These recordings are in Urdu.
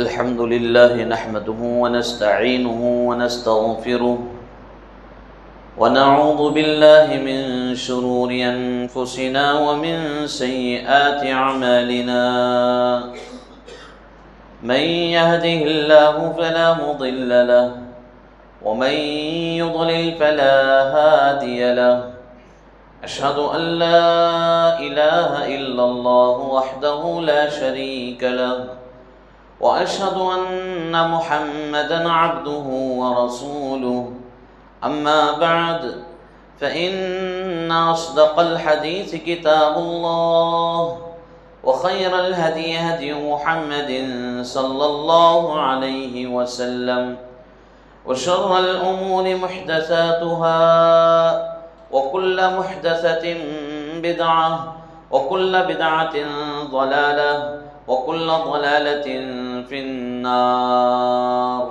الحمد لله نحمده ونستعينه ونستغفره ونعوذ بالله من شرور أنفسنا ومن سيئات أعمالنا من يهده الله فلا مضل له ومن يضلل فلا هادي له أشهد أن لا إله إلا الله وحده لا شريك له وأشهد أن محمدًا عبده ورسوله أما بعد فإن أصدق الحديث كتاب الله وخير الهدي هدي محمد صلى الله عليه وسلم وشر الأمور محدثاتها وكل محدثة بدعة وكل بدعة ضلالة وكل ضلالة في النار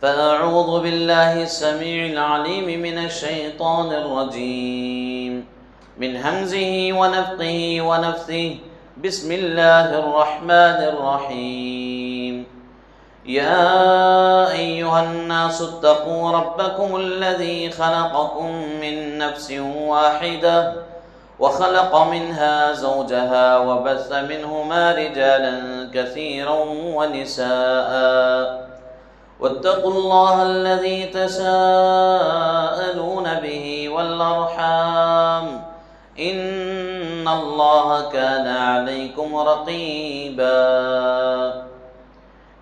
فأعوذ بالله السميع العليم من الشيطان الرجيم من همزه ونفخه ونفثه بسم الله الرحمن الرحيم يا أيها الناس اتقوا ربكم الذي خلقكم من نفس واحدة وخلق منها زوجها وبث منهما رجالا كثيرا ونساء واتقوا الله الذي تساءلون به والأرحام إن الله كان عليكم رقيبا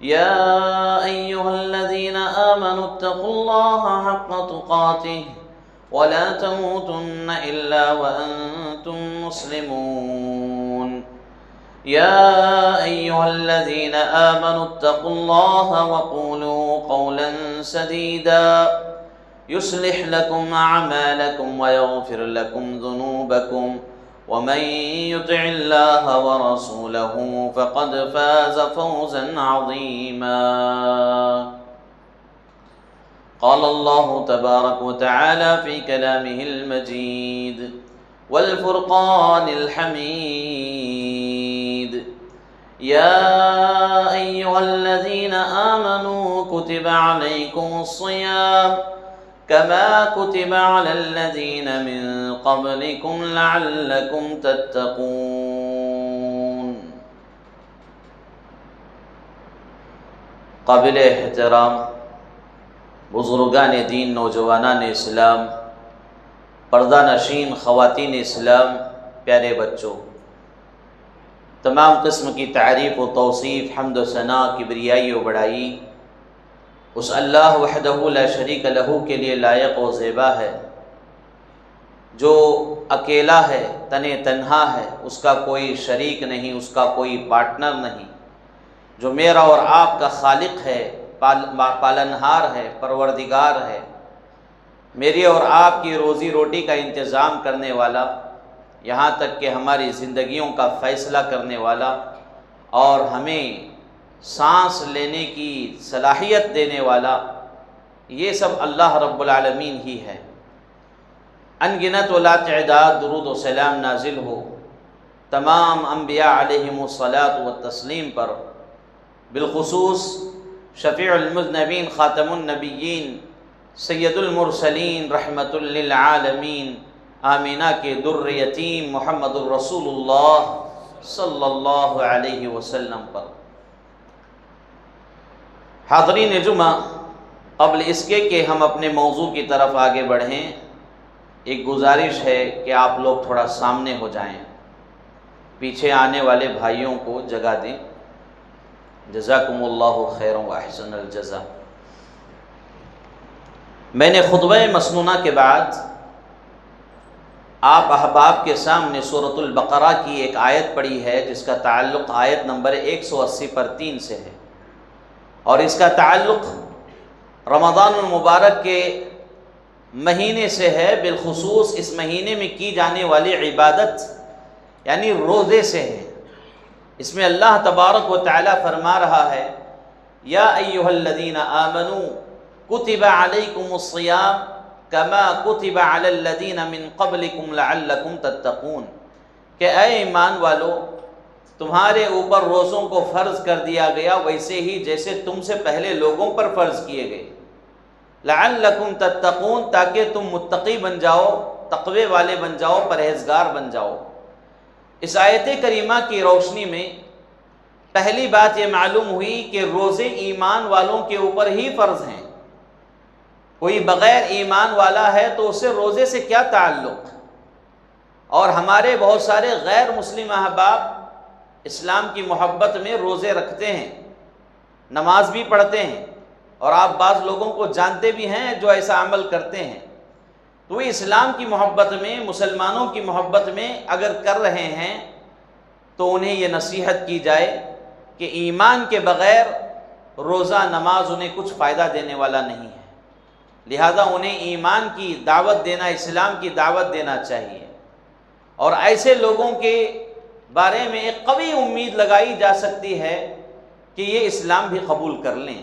يا أيها الذين آمنوا اتقوا الله حق تقاته ولا تموتن إلا وأنتم مسلمون يا أيها الذين آمنوا اتقوا الله وقولوا قولا سديدا يصلح لكم أعمالكم ويغفر لكم ذنوبكم ومن يطع الله ورسوله فقد فاز فوزا عظيما قال الله تبارك وتعالى في كلامه المجيد والفرقان الحميد يا أيها الذين آمنوا كتب عليكم الصيام كما كتب على الذين من قبلكم لعلكم تتقون. قابل احترام بزرگان دین، نوجوانان اسلام، پردہ نشین خواتین اسلام، پیارے بچوں، تمام قسم کی تعریف و توصیف، حمد و ثنا، کبریائی و بڑائی اس اللہ وحدہ لا شریک لہ کے لیے لائق و زیبا ہے، جو اکیلا ہے، تنہا ہے، اس کا کوئی شریک نہیں، اس کا کوئی پارٹنر نہیں، جو میرا اور آپ کا خالق ہے، پالنہار ہے، پروردگار ہے، میری اور آپ کی روزی روٹی کا انتظام کرنے والا، یہاں تک کہ ہماری زندگیوں کا فیصلہ کرنے والا اور ہمیں سانس لینے کی صلاحیت دینے والا، یہ سب اللہ رب العالمین ہی ہے۔ ان گنت و لا تعداد درود و سلام نازل ہو تمام انبیاء علیہم الصلاۃ والتسلیم پر، بالخصوص شفیع المذنبین، خاتم النبیین، سید المرسلین، رحمت للعالمین، آمینہ کے در یتیم محمد الرسول اللہ صلی اللہ علیہ وسلم پر۔ حاضرین جمعہ، قبل اس کے کہ ہم اپنے موضوع کی طرف آگے بڑھیں، ایک گزارش ہے کہ آپ لوگ تھوڑا سامنے ہو جائیں، پیچھے آنے والے بھائیوں کو جگہ دیں۔ جزاکم اللہ خیر و احسن الجزا۔ میں نے خطبہ مسنونہ کے بعد آپ احباب کے سامنے سورۃ البقرہ کی ایک آیت پڑھی ہے، جس کا تعلق آیت نمبر 180 پر 3 سے ہے، اور اس کا تعلق رمضان المبارک کے مہینے سے ہے، بالخصوص اس مہینے میں کی جانے والی عبادت یعنی روزے سے ہے۔ اس میں اللہ تبارک و تعالی فرما رہا ہے، یا ایھا الذین آمنوا کتب علیکم الصیام کما کتب علی الذین من قبلکم لعلکم تتقون، کہ اے ایمان والو، تمہارے اوپر روزوں کو فرض کر دیا گیا ویسے ہی جیسے تم سے پہلے لوگوں پر فرض کیے گئے، لعلکم تتقون، تاکہ تم متقی بن جاؤ، تقوی والے بن جاؤ، پرہیزگار بن جاؤ۔ اس آیت کریمہ کی روشنی میں پہلی بات یہ معلوم ہوئی کہ روزے ایمان والوں کے اوپر ہی فرض ہیں۔ کوئی بغیر ایمان والا ہے تو اسے روزے سے کیا تعلق؟ اور ہمارے بہت سارے غیر مسلم احباب اسلام کی محبت میں روزے رکھتے ہیں، نماز بھی پڑھتے ہیں، اور آپ بعض لوگوں کو جانتے بھی ہیں جو ایسا عمل کرتے ہیں۔ تو وہ اسلام کی محبت میں، مسلمانوں کی محبت میں اگر کر رہے ہیں تو انہیں یہ نصیحت کی جائے کہ ایمان کے بغیر روزہ نماز انہیں کچھ فائدہ دینے والا نہیں ہے، لہذا انہیں ایمان کی دعوت دینا، اسلام کی دعوت دینا چاہیے، اور ایسے لوگوں کے بارے میں ایک قوی امید لگائی جا سکتی ہے کہ یہ اسلام بھی قبول کر لیں۔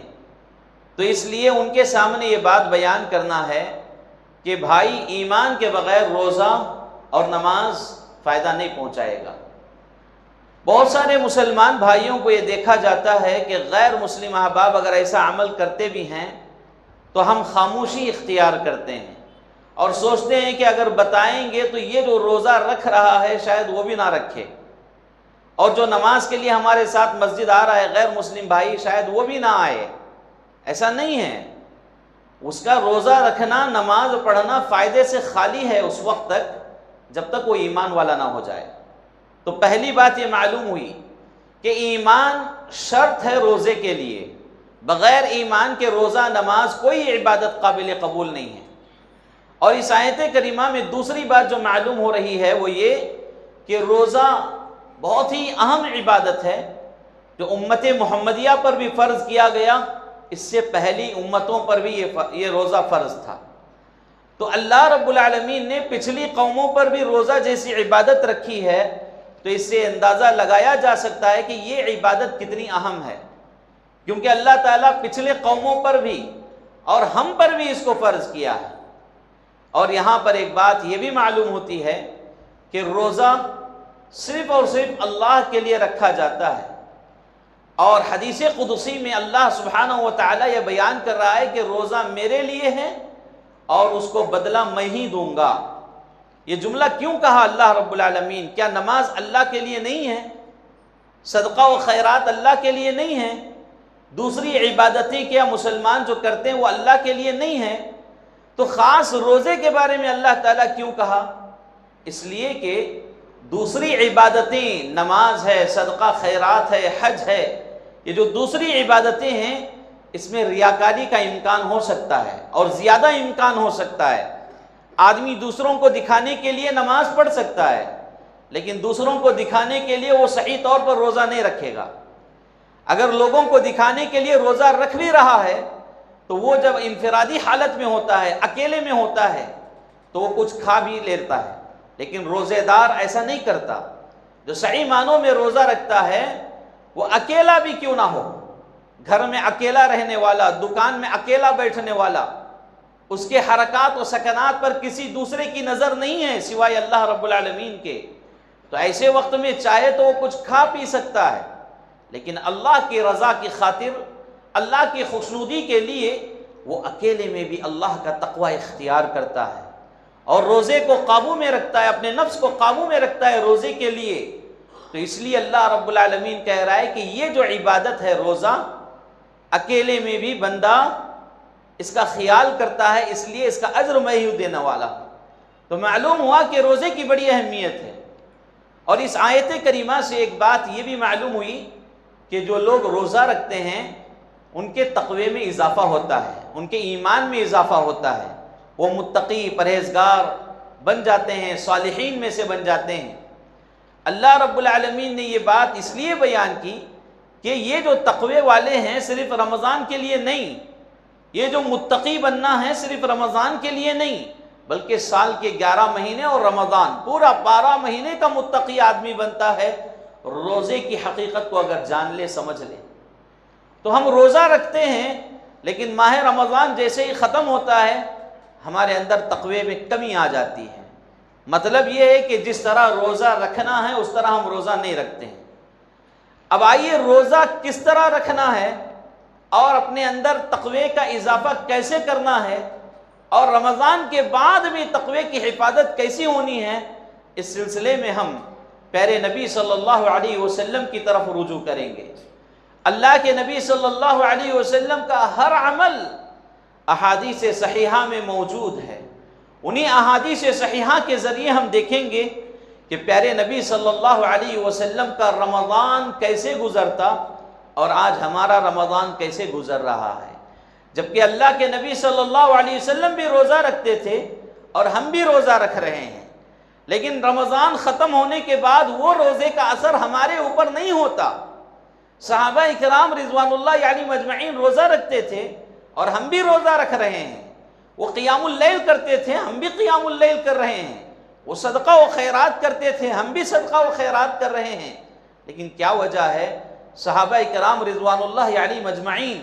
تو اس لیے ان کے سامنے یہ بات بیان کرنا ہے کہ بھائی ایمان کے بغیر روزہ اور نماز فائدہ نہیں پہنچائے گا۔ بہت سارے مسلمان بھائیوں کو یہ دیکھا جاتا ہے کہ غیر مسلم احباب اگر ایسا عمل کرتے بھی ہیں تو ہم خاموشی اختیار کرتے ہیں اور سوچتے ہیں کہ اگر بتائیں گے تو یہ جو روزہ رکھ رہا ہے شاید وہ بھی نہ رکھے، اور جو نماز کے لیے ہمارے ساتھ مسجد آ رہا ہے غیر مسلم بھائی شاید وہ بھی نہ آئے۔ ایسا نہیں ہے، اس کا روزہ رکھنا، نماز پڑھنا فائدے سے خالی ہے اس وقت تک جب تک وہ ایمان والا نہ ہو جائے۔ تو پہلی بات یہ معلوم ہوئی کہ ایمان شرط ہے روزے کے لیے، بغیر ایمان کے روزہ نماز کوئی عبادت قابل قبول نہیں ہے۔ اور اس آیت کریمہ میں دوسری بات جو معلوم ہو رہی ہے وہ یہ کہ روزہ بہت ہی اہم عبادت ہے جو امت محمدیہ پر بھی فرض کیا گیا، اس سے پہلی امتوں پر بھی یہ روزہ فرض تھا۔ تو اللہ رب العالمین نے پچھلی قوموں پر بھی روزہ جیسی عبادت رکھی ہے، تو اس سے اندازہ لگایا جا سکتا ہے کہ یہ عبادت کتنی اہم ہے، کیونکہ اللہ تعالیٰ پچھلے قوموں پر بھی اور ہم پر بھی اس کو فرض کیا ہے۔ اور یہاں پر ایک بات یہ بھی معلوم ہوتی ہے کہ روزہ صرف اور صرف اللہ کے لیے رکھا جاتا ہے، اور حدیث قدسی میں اللہ سبحانہ و تعالیٰ یہ بیان کر رہا ہے کہ روزہ میرے لیے ہے اور اس کو بدلہ میں ہی دوں گا۔ یہ جملہ کیوں کہا اللہ رب العالمین؟ کیا نماز اللہ کے لیے نہیں ہے؟ صدقہ و خیرات اللہ کے لیے نہیں ہے؟ دوسری عبادتیں کیا مسلمان جو کرتے ہیں وہ اللہ کے لیے نہیں ہیں؟ تو خاص روزے کے بارے میں اللہ تعالیٰ کیوں کہا؟ اس لیے کہ دوسری عبادتیں، نماز ہے، صدقہ خیرات ہے، حج ہے، یہ جو دوسری عبادتیں ہیں اس میں ریاکاری کا امکان ہو سکتا ہے اور زیادہ امکان ہو سکتا ہے۔ آدمی دوسروں کو دکھانے کے لیے نماز پڑھ سکتا ہے، لیکن دوسروں کو دکھانے کے لیے وہ صحیح طور پر روزہ نہیں رکھے گا۔ اگر لوگوں کو دکھانے کے لیے روزہ رکھ بھی رہا ہے تو وہ جب انفرادی حالت میں ہوتا ہے، اکیلے میں ہوتا ہے، تو وہ کچھ کھا بھی لیتا ہے، لیکن روزے دار ایسا نہیں کرتا۔ جو صحیح معنوں میں روزہ رکھتا ہے وہ اکیلا بھی کیوں نہ ہو، گھر میں اکیلا رہنے والا، دکان میں اکیلا بیٹھنے والا، اس کے حرکات و سکنات پر کسی دوسرے کی نظر نہیں ہے سوائے اللہ رب العالمین کے، تو ایسے وقت میں چاہے تو وہ کچھ کھا پی سکتا ہے، لیکن اللہ کی رضا کی خاطر، اللہ کی خوشنودی کے لیے وہ اکیلے میں بھی اللہ کا تقوی اختیار کرتا ہے اور روزے کو قابو میں رکھتا ہے، اپنے نفس کو قابو میں رکھتا ہے روزے کے لیے۔ تو اس لیے اللہ رب العالمین کہہ رہا ہے کہ یہ جو عبادت ہے روزہ، اکیلے میں بھی بندہ اس کا خیال کرتا ہے، اس لیے اس کا اجر میں ہی دینے والا ہوں۔ تو معلوم ہوا کہ روزے کی بڑی اہمیت ہے۔ اور اس آیت کریمہ سے ایک بات یہ بھی معلوم ہوئی کہ جو لوگ روزہ رکھتے ہیں ان کے تقوی میں اضافہ ہوتا ہے، ان کے ایمان میں اضافہ ہوتا ہے، وہ متقی، پرہیزگار بن جاتے ہیں، صالحین میں سے بن جاتے ہیں۔ اللہ رب العالمین نے یہ بات اس لیے بیان کی کہ یہ جو تقوی والے ہیں صرف رمضان کے لیے نہیں، یہ جو متقی بننا ہے صرف رمضان کے لیے نہیں، بلکہ سال کے 11 مہینے اور رمضان پورا 12 مہینے کا متقی آدمی بنتا ہے روزے کی حقیقت کو اگر جان لے، سمجھ لے۔ تو ہم روزہ رکھتے ہیں لیکن ماہ رمضان جیسے ہی ختم ہوتا ہے ہمارے اندر تقوی میں کمی آ جاتی ہے۔ مطلب یہ ہے کہ جس طرح روزہ رکھنا ہے اس طرح ہم روزہ نہیں رکھتے ہیں، اب آئیے روزہ کس طرح رکھنا ہے اور اپنے اندر تقوی کا اضافہ کیسے کرنا ہے اور رمضان کے بعد بھی تقوی کی حفاظت کیسی ہونی ہے، اس سلسلے میں ہم پیارے نبی صلی اللہ علیہ وسلم کی طرف رجوع کریں گے۔ اللہ کے نبی صلی اللہ علیہ وسلم کا ہر عمل احادیث صحیحہ میں موجود ہے۔ انہی احادیث صحیحہ کے ذریعے ہم دیکھیں گے کہ پیارے نبی صلی اللہ علیہ وسلم کا رمضان کیسے گزرتا اور آج ہمارا رمضان کیسے گزر رہا ہے۔ جبکہ اللہ کے نبی صلی اللہ علیہ وسلم بھی روزہ رکھتے تھے اور ہم بھی روزہ رکھ رہے ہیں، لیکن رمضان ختم ہونے کے بعد وہ روزے کا اثر ہمارے اوپر نہیں ہوتا۔ صحابہ اکرام رضوان اللہ علیہم مجمعین روزہ رکھتے تھے اور ہم بھی روزہ رکھ رہے ہیں، وہ قیام اللیل کرتے تھے، ہم بھی قیام اللیل کر رہے ہیں، وہ صدقہ و خیرات کرتے تھے، ہم بھی صدقہ و خیرات کر رہے ہیں، لیکن کیا وجہ ہے؟ صحابہ اکرام رضوان اللہ علیہم مجمعین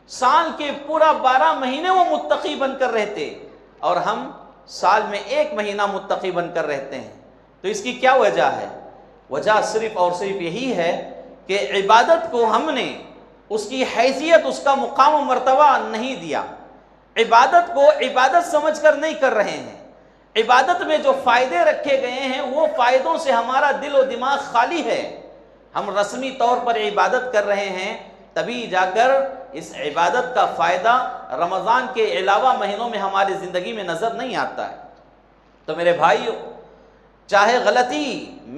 سال کے پورا 12 مہینے وہ متقی بن کر رہتے اور ہم سال میں 1 مہینہ متقی بن کر رہتے ہیں۔ تو اس کی کیا وجہ ہے؟ وجہ صرف اور صرف یہی ہے کہ عبادت کو ہم نے اس کی حیثیت، اس کا مقام و مرتبہ نہیں دیا، عبادت کو عبادت سمجھ کر نہیں کر رہے ہیں، عبادت میں جو فائدے رکھے گئے ہیں وہ فائدوں سے ہمارا دل و دماغ خالی ہے، ہم رسمی طور پر عبادت کر رہے ہیں، تبھی جا کر اس عبادت کا فائدہ رمضان کے علاوہ مہینوں میں ہماری زندگی میں نظر نہیں آتا ہے۔ تو میرے بھائیو، چاہے غلطی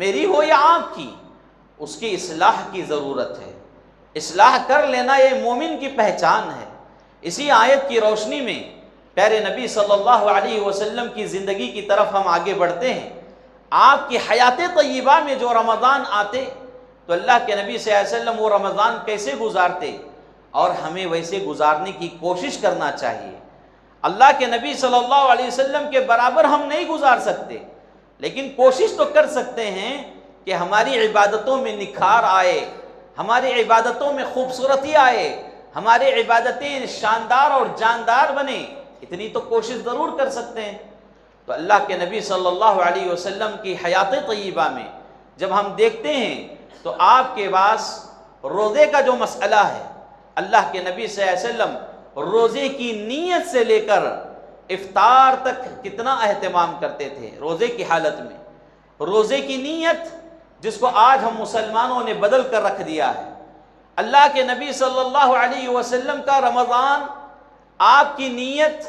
میری ہو یا آپ کی، اس کی اصلاح کی ضرورت ہے، اصلاح کر لینا یہ مومن کی پہچان ہے۔ اسی آیت کی روشنی میں پیارے نبی صلی اللہ علیہ وسلم کی زندگی کی طرف ہم آگے بڑھتے ہیں۔ آپ کی حیات طیبہ میں جو رمضان آتے تو اللہ کے نبی صلی اللہ علیہ وسلم وہ رمضان کیسے گزارتے اور ہمیں ویسے گزارنے کی کوشش کرنا چاہیے۔ اللہ کے نبی صلی اللہ علیہ وسلم کے برابر ہم نہیں گزار سکتے، لیکن کوشش تو کر سکتے ہیں کہ ہماری عبادتوں میں نکھار آئے، ہماری عبادتوں میں خوبصورتی آئے، ہماری عبادتیں شاندار اور جاندار بنے، اتنی تو کوشش ضرور کر سکتے ہیں۔ تو اللہ کے نبی صلی اللہ علیہ وسلم کی حیات طیبہ میں جب ہم دیکھتے ہیں تو آپ کے پاس روزے کا جو مسئلہ ہے، اللہ کے نبی صلی اللہ علیہ وسلم روزے کی نیت سے لے کر افطار تک کتنا اہتمام کرتے تھے روزے کی حالت میں۔ روزے کی نیت جس کو آج ہم مسلمانوں نے بدل کر رکھ دیا ہے۔ اللہ کے نبی صلی اللہ علیہ وسلم کا رمضان آپ کی نیت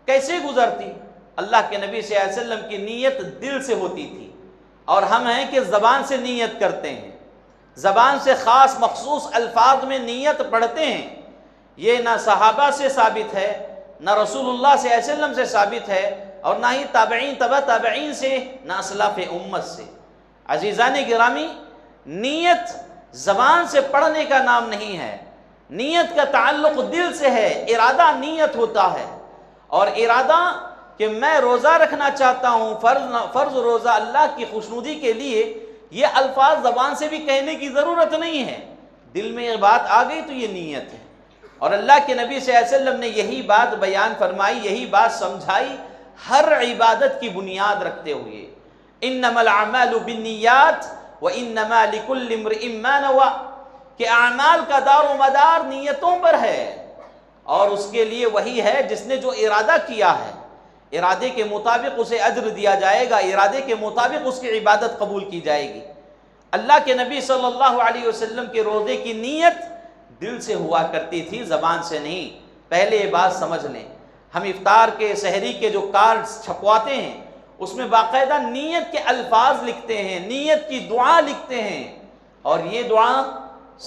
کیسے گزرتی؟ اللہ کے نبی صلی اللہ علیہ وسلم کی نیت دل سے ہوتی تھی، اور ہم ہیں کہ زبان سے نیت کرتے ہیں، زبان سے خاص مخصوص الفاظ میں نیت پڑھتے ہیں۔ یہ نہ صحابہ سے ثابت ہے، نہ رسول اللہ صلی اللہ علیہ وسلم سے ثابت ہے، اور نہ ہی تابعین تبع تابعین سے، نہ اسلاف امت سے۔ عزیزان گرامی، نیت زبان سے پڑھنے کا نام نہیں ہے، نیت کا تعلق دل سے ہے، ارادہ نیت ہوتا ہے، اور ارادہ کہ میں روزہ رکھنا چاہتا ہوں، فرض روزہ اللہ کی خوشنودی کے لیے، یہ الفاظ زبان سے بھی کہنے کی ضرورت نہیں ہے، دل میں یہ بات آ گئی تو یہ نیت ہے۔ اور اللہ کے نبی صلی اللہ علیہ وسلم نے یہی بات بیان فرمائی، یہی بات سمجھائی ہر عبادت کی بنیاد رکھتے ہوئے، انما الاعمال بالنیات وانما لکل امرئ ما نوى، کہ اعمال کا دار و مدار نیتوں پر ہے، اور اس کے لیے وہی ہے جس نے جو ارادہ کیا ہے، ارادے کے مطابق اسے اجر دیا جائے گا، ارادے کے مطابق اس کی عبادت قبول کی جائے گی۔ اللہ کے نبی صلی اللہ علیہ وسلم کے روزے کی نیت دل سے ہوا کرتی تھی، زبان سے نہیں۔ پہلے یہ بات سمجھ لیں، ہم افطار کے سحری کے جو کارڈز چھپواتے ہیں اس میں باقاعدہ نیت کے الفاظ لکھتے ہیں، نیت کی دعا لکھتے ہیں، اور یہ دعا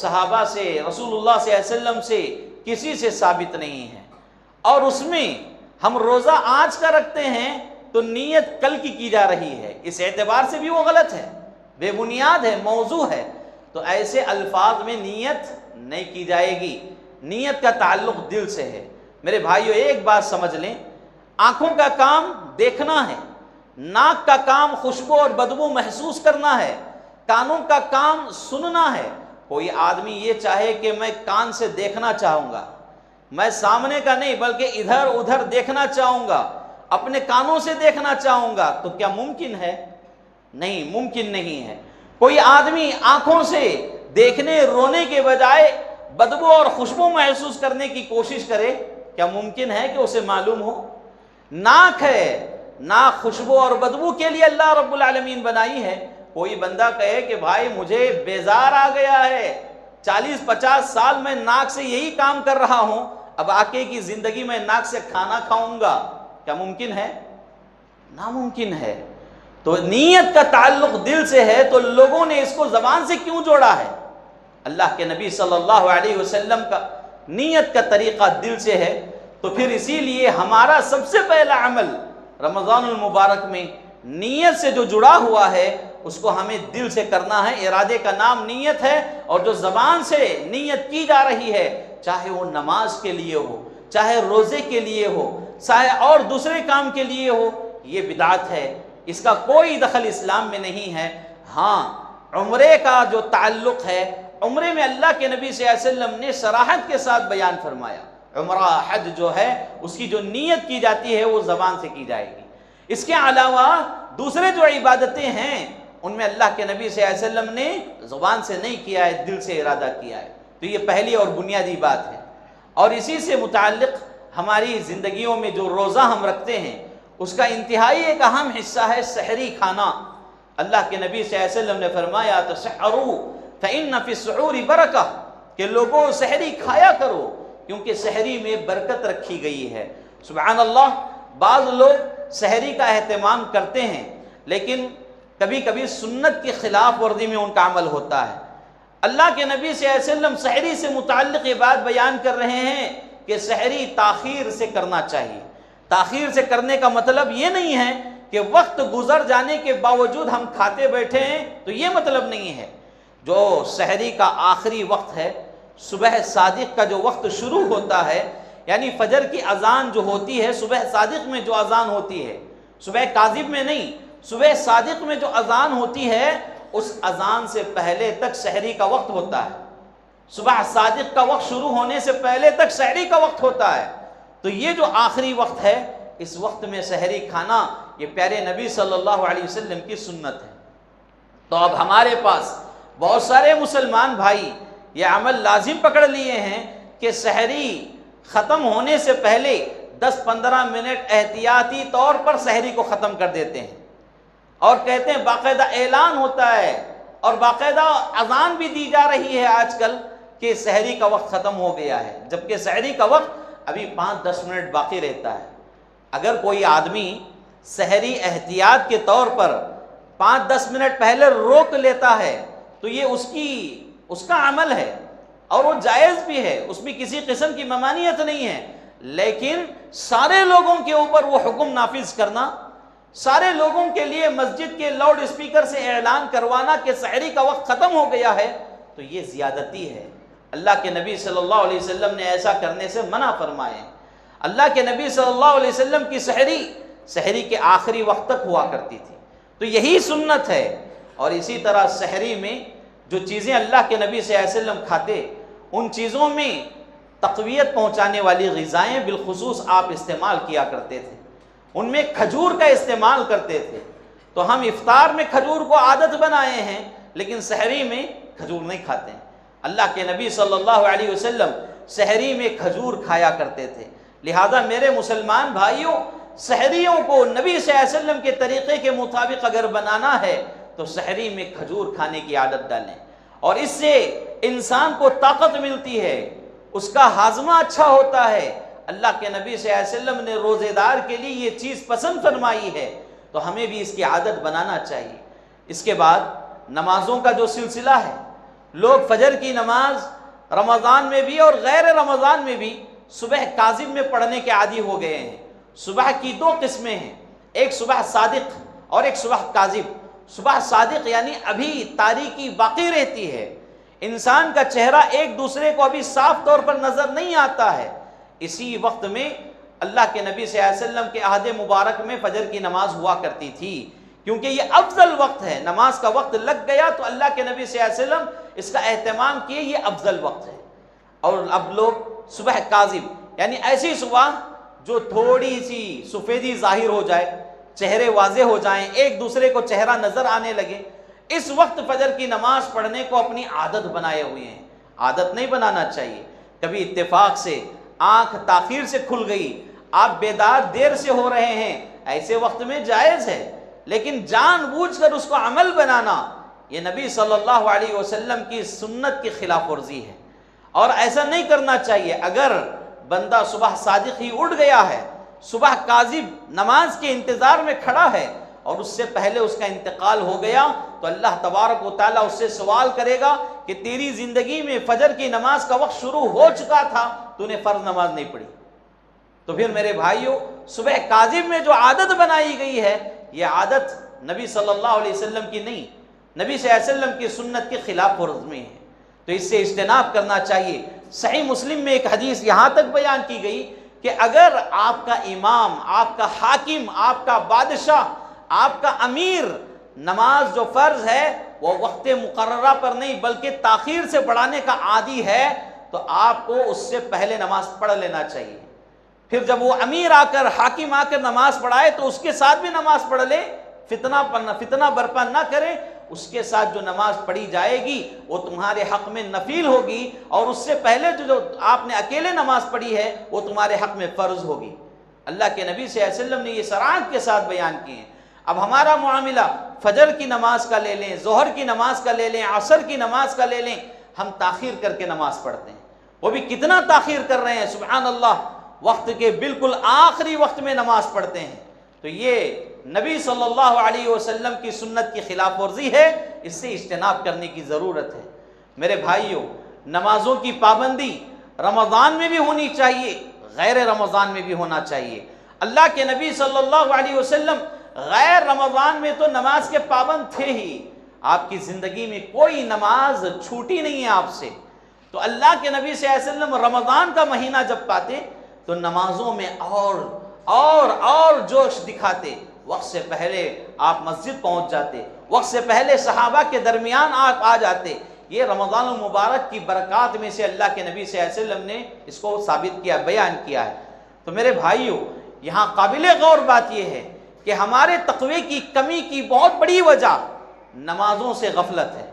صحابہ سے، رسول اللہ صلی اللہ علیہ وسلم سے کسی سے ثابت نہیں ہے، اور اس میں ہم روزہ آج کا رکھتے ہیں تو نیت کل کی جا رہی ہے، اس اعتبار سے بھی وہ غلط ہے، بے بنیاد ہے، موضوع ہے۔ تو ایسے الفاظ میں نیت نہیں کی جائے گی، نیت کا تعلق دل سے ہے۔ میرے بھائیو، ایک بات سمجھ لیں، آنکھوں کا کام دیکھنا ہے، ناک کا کام خوشبو اور بدبو محسوس کرنا ہے، کانوں کا کام سننا ہے۔ کوئی آدمی یہ چاہے کہ میں کان سے دیکھنا چاہوں گا، میں سامنے کا نہیں بلکہ ادھر ادھر دیکھنا چاہوں گا، اپنے کانوں سے دیکھنا چاہوں گا، تو کیا ممکن ہے؟ نہیں، ممکن نہیں ہے۔ کوئی آدمی آنکھوں سے دیکھنے رونے کے بجائے بدبو اور خوشبو محسوس کرنے کی کوشش کرے، کیا ممکن ہے کہ اسے معلوم ہو؟ ناک ہے، ناک خوشبو اور بدبو کے لیے اللہ رب العالمین بنائی ہے۔ کوئی بندہ کہے کہ بھائی مجھے بیزار آ گیا ہے، 40-50 سال میں ناک سے یہی کام کر رہا ہوں، اب آگے کی زندگی میں ناک سے کھانا کھاؤں گا، کیا ممکن ہے؟ ناممکن ہے۔ تو نیت کا تعلق دل سے ہے، تو لوگوں نے اس کو زبان سے کیوں جوڑا ہے؟ اللہ کے نبی صلی اللہ علیہ وسلم کا نیت کا طریقہ دل سے ہے، تو پھر اسی لیے ہمارا سب سے پہلا عمل رمضان المبارک میں نیت سے جو جڑا ہوا ہے اس کو ہمیں دل سے کرنا ہے۔ ارادے کا نام نیت ہے، اور جو زبان سے نیت کی جا رہی ہے، چاہے وہ نماز کے لیے ہو، چاہے روزے کے لیے ہو، چاہے اور دوسرے کام کے لیے ہو، یہ بدعت ہے، اس کا کوئی دخل اسلام میں نہیں ہے۔ ہاں، عمرے کا جو تعلق ہے، عمرے میں اللہ کے نبی صلی اللہ علیہ وسلم نے صراحت کے ساتھ بیان فرمایا، عمرہ حج جو ہے اس کی جو نیت کی جاتی ہے وہ زبان سے کی جائے گی۔ اس کے علاوہ دوسرے جو عبادتیں ہیں ان میں اللہ کے نبی صلی اللہ علیہ وسلم نے زبان سے نہیں کیا ہے، دل سے ارادہ کیا ہے۔ تو یہ پہلی اور بنیادی بات ہے۔ اور اسی سے متعلق ہماری زندگیوں میں جو روزہ ہم رکھتے ہیں اس کا انتہائی ایک اہم حصہ ہے سحری کھانا۔ اللہ کے نبی صلی اللہ علیہ وسلم نے فرمایا تسحروا فإن فی السحور برکہ، کہ لوگوں سحری کھایا کرو کیونکہ سحری میں برکت رکھی گئی ہے۔ سبحان اللہ، بعض لوگ سحری کا اہتمام کرتے ہیں لیکن کبھی کبھی سنت کی خلاف ورزی میں ان کا عمل ہوتا ہے۔ اللہ کے نبی صلی اللہ علیہ وسلم سحری سے متعلق یہ بات بیان کر رہے ہیں کہ سحری تاخیر سے کرنا چاہیے۔ تاخیر سے کرنے کا مطلب یہ نہیں ہے کہ وقت گزر جانے کے باوجود ہم کھاتے بیٹھے ہیں، تو یہ مطلب نہیں ہے۔ جو سحری کا آخری وقت ہے، صبح صادق کا جو وقت شروع ہوتا ہے، یعنی فجر کی اذان جو ہوتی ہے، صبح صادق میں جو اذان ہوتی ہے، صبح کاذب میں نہیں، صبح صادق میں جو اذان ہوتی ہے، اس اذان سے پہلے تک سحری کا وقت ہوتا ہے۔ صبح صادق کا وقت شروع ہونے سے پہلے تک سحری کا وقت ہوتا ہے۔ تو یہ جو آخری وقت ہے، اس وقت میں سحری کھانا یہ پیارے نبی صلی اللہ علیہ وسلم کی سنت ہے۔ تو اب ہمارے پاس بہت سارے مسلمان بھائی یہ عمل لازم پکڑ لیے ہیں کہ سحری ختم ہونے سے پہلے 10-15 منٹ احتیاطی طور پر سحری کو ختم کر دیتے ہیں، اور کہتے ہیں باقاعدہ اعلان ہوتا ہے اور باقاعدہ اذان بھی دی جا رہی ہے آج کل کہ سحری کا وقت ختم ہو گیا ہے، جبکہ سحری کا وقت ابھی 5-10 منٹ باقی رہتا ہے۔ اگر کوئی آدمی سحری احتیاط کے طور پر 5-10 منٹ پہلے روک لیتا ہے تو یہ اس کا عمل ہے اور وہ جائز بھی ہے، اس میں کسی قسم کی ممانعت نہیں ہے، لیکن سارے لوگوں کے اوپر وہ حکم نافذ کرنا، سارے لوگوں کے لیے مسجد کے لاؤڈ اسپیکر سے اعلان کروانا کہ سحری کا وقت ختم ہو گیا ہے، تو یہ زیادتی ہے۔ اللہ کے نبی صلی اللہ علیہ وسلم نے ایسا کرنے سے منع فرمائے۔ اللہ کے نبی صلی اللہ علیہ وسلم کی سحری کے آخری وقت تک ہوا کرتی تھی، تو یہی سنت ہے۔ اور اسی طرح سحری میں جو چیزیں اللہ کے نبی صلی اللہ علیہ وسلم کھاتے، ان چیزوں میں تقویت پہنچانے والی غذائیں بالخصوص آپ استعمال کیا کرتے تھے، ان میں کھجور کا استعمال کرتے تھے۔ تو ہم افطار میں کھجور کو عادت بنائے ہیں لیکن سحری میں کھجور نہیں کھاتے ہیں۔ اللہ کے نبی صلی اللہ علیہ وسلم سحری میں کھجور کھایا کرتے تھے، لہذا میرے مسلمان بھائیوں، سحریوں کو نبی صلی اللہ علیہ وسلم کے طریقے کے مطابق اگر بنانا ہے تو سحری میں کھجور کھانے کی عادت ڈالیں، اور اس سے انسان کو طاقت ملتی ہے، اس کا ہاضمہ اچھا ہوتا ہے۔ اللہ کے نبی صلی اللہ علیہ وسلم نے روزے دار کے لیے یہ چیز پسند فرمائی ہے، تو ہمیں بھی اس کی عادت بنانا چاہیے۔ اس کے بعد نمازوں کا جو سلسلہ ہے، لوگ فجر کی نماز رمضان میں بھی اور غیر رمضان میں بھی صبح کاذب میں پڑھنے کے عادی ہو گئے ہیں۔ صبح کی 2 قسمیں ہیں، ایک صبح صادق اور ایک صبح کاذب۔ صبح صادق یعنی ابھی تاریکی باقی رہتی ہے، انسان کا چہرہ ایک دوسرے کو ابھی صاف طور پر نظر نہیں آتا ہے، اسی وقت میں اللہ کے نبی صلی اللہ علیہ وسلم کے عہد مبارک میں فجر کی نماز ہوا کرتی تھی، کیونکہ یہ افضل وقت ہے۔ نماز کا وقت لگ گیا تو اللہ کے نبی صلی اللہ علیہ وسلم اس کا اہتمام کیے، یہ افضل وقت ہے۔ اور اب لوگ صبح کاذب یعنی ایسی صبح جو تھوڑی سی سفیدی ظاہر ہو جائے، چہرے واضح ہو جائیں، ایک دوسرے کو چہرہ نظر آنے لگے، اس وقت فجر کی نماز پڑھنے کو اپنی عادت بنائے ہوئے ہیں. عادت نہیں بنانا چاہیے. کبھی اتفاق سے آنکھ تاخیر سے کھل گئی، آپ بیدار دیر سے ہو رہے ہیں، ایسے وقت میں جائز ہے، لیکن جان بوجھ کر اس کو عمل بنانا یہ نبی صلی اللہ علیہ وسلم کی سنت کی خلاف ورزی ہے، اور ایسا نہیں کرنا چاہیے. اگر بندہ صبح صادق ہی اٹھ گیا ہے، صبح کاذب نماز کے انتظار میں کھڑا ہے، اور اس سے پہلے اس کا انتقال ہو گیا، تو اللہ تبارک و تعالیٰ اس سے سوال کرے گا کہ تیری زندگی میں فجر کی نماز کا وقت شروع ہو چکا تھا، تو نے فرض نماز نہیں پڑھی. تو پھر میرے بھائیوں، صبح کاذب میں جو عادت بنائی گئی ہے، یہ عادت نبی صلی اللہ علیہ وسلم کی نہیں، نبی صلی اللہ علیہ وسلم کی سنت کے خلاف ورزی ہے. تو اس سے اجتناب کرنا چاہیے. صحیح مسلم میں ایک حدیث یہاں تک بیان کی گئی کہ اگر آپ کا امام، آپ کا حاکم، آپ کا بادشاہ، آپ کا امیر نماز جو فرض ہے وہ وقت مقررہ پر نہیں بلکہ تاخیر سے پڑھانے کا عادی ہے، تو آپ کو اس سے پہلے نماز پڑھ لینا چاہیے. پھر جب وہ امیر آ کر، حاکم آ کر نماز پڑھائے تو اس کے ساتھ بھی نماز پڑھ لے، فتنہ برپا نہ کرے. اس کے ساتھ جو نماز پڑھی جائے گی وہ تمہارے حق میں نفل ہوگی، اور اس سے پہلے جو آپ نے اکیلے نماز پڑھی ہے وہ تمہارے حق میں فرض ہوگی. اللہ کے نبی صلی اللہ علیہ وسلم نے یہ صراحت کے ساتھ بیان کیے ہیں. اب ہمارا معاملہ فجر کی نماز کا لے لیں، ظہر کی نماز کا لے لیں، عصر کی نماز کا لے لیں، ہم تاخیر کر کے نماز پڑھتے ہیں. وہ بھی کتنا تاخیر کر رہے ہیں، سبحان اللہ، وقت کے بالکل آخری وقت میں نماز پڑھتے ہیں. تو یہ نبی صلی اللہ علیہ وسلم کی سنت کی خلاف ورزی ہے. اس سے اجتناب کرنے کی ضرورت ہے. میرے بھائیوں، نمازوں کی پابندی رمضان میں بھی ہونی چاہیے، غیر رمضان میں بھی ہونا چاہیے. اللہ کے نبی صلی اللہ علیہ وسلم غیر رمضان میں تو نماز کے پابند تھے ہی، آپ کی زندگی میں کوئی نماز چھوٹی نہیں ہے آپ سے. تو اللہ کے نبی صلی اللہ علیہ وسلم رمضان کا مہینہ جب پاتے تو نمازوں میں اور جوش دکھاتے. وقت سے پہلے آپ مسجد پہنچ جاتے، وقت سے پہلے صحابہ کے درمیان آپ آ جاتے. یہ رمضان المبارک کی برکات میں سے اللہ کے نبی صلی اللہ علیہ وسلم نے اس کو ثابت کیا، بیان کیا ہے. تو میرے بھائیوں، یہاں قابل غور بات یہ ہے کہ ہمارے تقوی کی کمی کی بہت بڑی وجہ نمازوں سے غفلت ہے.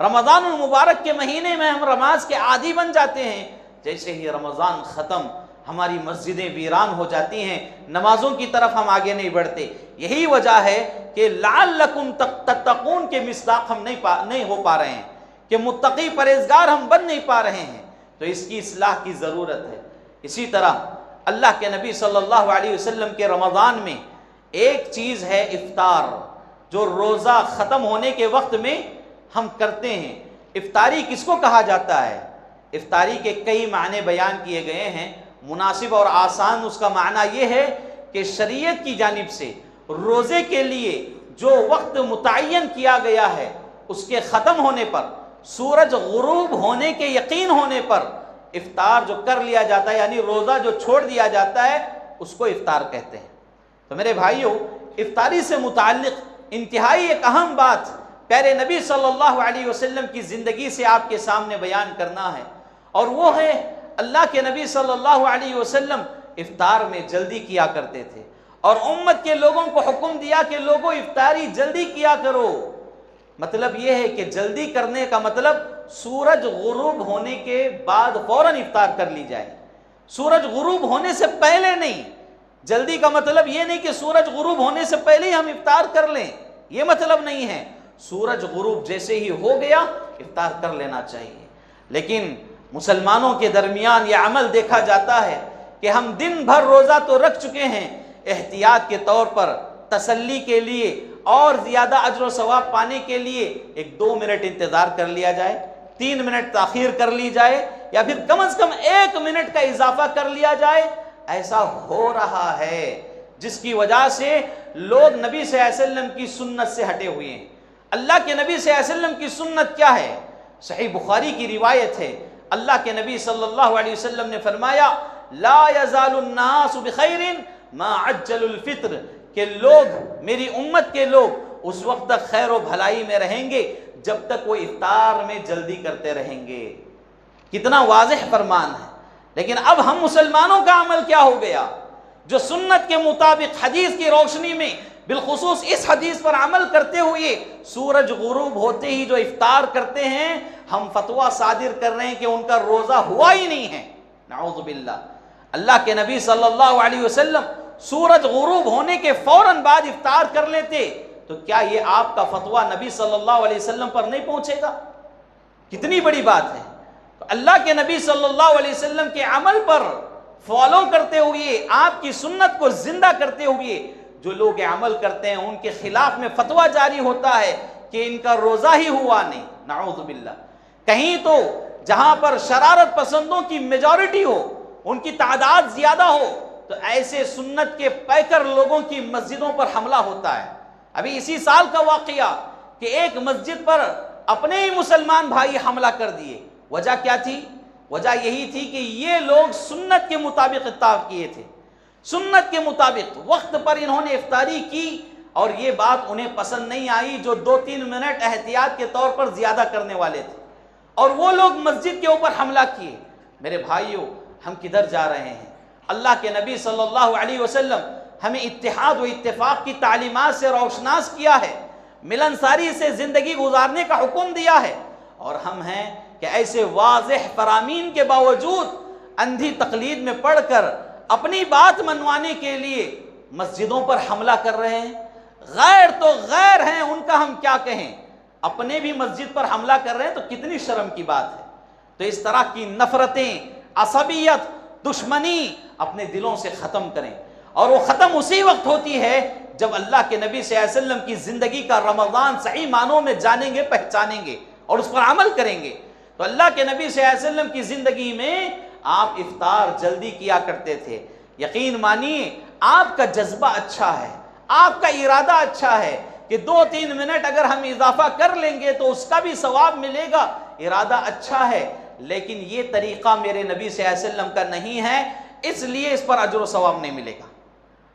رمضان المبارک کے مہینے میں ہم نماز کے عادی بن جاتے ہیں، جیسے ہی رمضان ختم ہماری مسجدیں ویران ہو جاتی ہیں، نمازوں کی طرف ہم آگے نہیں بڑھتے. یہی وجہ ہے کہ لعلکم تتقون کے مصداق ہم نہیں ہو پا رہے ہیں، کہ متقی پرہیزگار ہم بن نہیں پا رہے ہیں. تو اس کی اصلاح کی ضرورت ہے. اسی طرح اللہ کے نبی صلی اللہ علیہ وسلم کے رمضان میں ایک چیز ہے افطار، جو روزہ ختم ہونے کے وقت میں ہم کرتے ہیں. افطاری کس کو کہا جاتا ہے؟ افطاری کے کئی معنی بیان کیے گئے ہیں. مناسب اور آسان اس کا معنی یہ ہے کہ شریعت کی جانب سے روزے کے لیے جو وقت متعین کیا گیا ہے اس کے ختم ہونے پر، سورج غروب ہونے کے یقین ہونے پر افطار جو کر لیا جاتا ہے، یعنی روزہ جو چھوڑ دیا جاتا ہے، اس کو افطار کہتے ہیں. تو میرے بھائیوں، افطاری سے متعلق انتہائی ایک اہم بات پیارے نبی صلی اللہ علیہ وسلم کی زندگی سے آپ کے سامنے بیان کرنا ہے، اور وہ ہے اللہ کے نبی صلی اللہ علیہ وسلم افطار میں جلدی کیا کرتے تھے، اور امت کے لوگوں کو حکم دیا کہ لوگوں افطاری جلدی کیا کرو. مطلب یہ ہے کہ جلدی کرنے کا مطلب سورج غروب ہونے کے بعد فوراً افطار کر لی جائے، سورج غروب ہونے سے پہلے نہیں. جلدی کا مطلب یہ نہیں کہ سورج غروب ہونے سے پہلے ہی ہم افطار کر لیں، یہ مطلب نہیں ہے. سورج غروب جیسے ہی ہو گیا افطار کر لینا چاہیے. لیکن مسلمانوں کے درمیان یہ عمل دیکھا جاتا ہے کہ ہم دن بھر روزہ تو رکھ چکے ہیں، احتیاط کے طور پر تسلی کے لیے اور زیادہ اجر و ثواب پانے کے لیے 1-2 منٹ انتظار کر لیا جائے، 3 منٹ تاخیر کر لی جائے، یا پھر کم از کم 1 منٹ کا اضافہ کر لیا جائے. ایسا ہو رہا ہے جس کی وجہ سے لوگ نبی صلی اللہ علیہ وسلم کی سنت سے ہٹے ہوئے ہیں. اللہ کے نبی صلی اللہ علیہ وسلم کی سنت کیا ہے؟ صحیح بخاری کی روایت ہے، اللہ کے نبی صلی اللہ علیہ وسلم نے فرمایا لا یزال الناس بخیر ما عجل الفطر، کہ لوگ، میری امت کے لوگ اس وقت تک خیر و بھلائی میں رہیں گے جب تک وہ افطار میں جلدی کرتے رہیں گے. کتنا واضح فرمان ہے. لیکن اب ہم مسلمانوں کا عمل کیا ہو گیا؟ جو سنت کے مطابق حدیث کی روشنی میں بالخصوص اس حدیث پر عمل کرتے ہوئے سورج غروب ہوتے ہی جو افطار کرتے ہیں، ہم فتویٰ صادر کر رہے ہیں کہ ان کا روزہ ہوا ہی نہیں ہے، نعوذ باللہ۔ اللہ کے نبی صلی اللہ علیہ وسلم سورج غروب ہونے کے فوراً بعد افطار کر لیتے، تو کیا یہ آپ کا فتویٰ نبی صلی اللہ علیہ وسلم پر نہیں پہنچے گا؟ کتنی بڑی بات ہے۔ تو اللہ کے نبی صلی اللہ علیہ وسلم کے عمل پر فالو کرتے ہوئے، آپ کی سنت کو زندہ کرتے ہوئے جو لوگ عمل کرتے ہیں، ان کے خلاف میں فتویٰ جاری ہوتا ہے کہ ان کا روزہ ہی ہوا نہیں، نعوذ باللہ۔ کہیں تو جہاں پر شرارت پسندوں کی میجورٹی ہو، ان کی تعداد زیادہ ہو، تو ایسے سنت کے پیکر لوگوں کی مسجدوں پر حملہ ہوتا ہے۔ ابھی اسی سال کا واقعہ کہ ایک مسجد پر اپنے ہی مسلمان بھائی حملہ کر دیے۔ وجہ کیا تھی؟ وجہ یہی تھی کہ یہ لوگ سنت کے مطابق افطار کیے تھے، سنت کے مطابق وقت پر انہوں نے افطاری کی، اور یہ بات انہیں پسند نہیں آئی جو 2-3 منٹ احتیاط کے طور پر زیادہ کرنے والے تھے، اور وہ لوگ مسجد کے اوپر حملہ کیے۔ میرے بھائیوں، ہم کدھر جا رہے ہیں؟ اللہ کے نبی صلی اللہ علیہ وسلم ہمیں اتحاد و اتفاق کی تعلیمات سے روشناس کیا ہے، ملنساری سے زندگی گزارنے کا حکم دیا ہے، اور ہم ہیں کہ ایسے واضح فرامین کے باوجود اندھی تقلید میں پڑھ کر اپنی بات منوانے کے لیے مسجدوں پر حملہ کر رہے ہیں۔ غیر تو غیر ہیں، ان کا ہم کیا کہیں، اپنے بھی مسجد پر حملہ کر رہے ہیں، تو کتنی شرم کی بات ہے۔ تو اس طرح کی نفرتیں، عصبیت، دشمنی اپنے دلوں سے ختم کریں، اور وہ ختم اسی وقت ہوتی ہے جب اللہ کے نبی صلی اللہ علیہ وسلم کی زندگی کا رمضان صحیح معنوں میں جانیں گے، پہچانیں گے اور اس پر عمل کریں گے۔ تو اللہ کے نبی صلی اللہ علیہ وسلم کی زندگی میں آپ افطار جلدی کیا کرتے تھے۔ یقین مانیے آپ کا جذبہ اچھا ہے، آپ کا ارادہ اچھا ہے کہ 2-3 منٹ اگر ہم اضافہ کر لیں گے تو اس کا بھی ثواب ملے گا، ارادہ اچھا ہے، لیکن یہ طریقہ میرے نبی صلی اللہ علیہ وسلم کا نہیں ہے، اس لیے اس پر اجر و ثواب نہیں ملے گا۔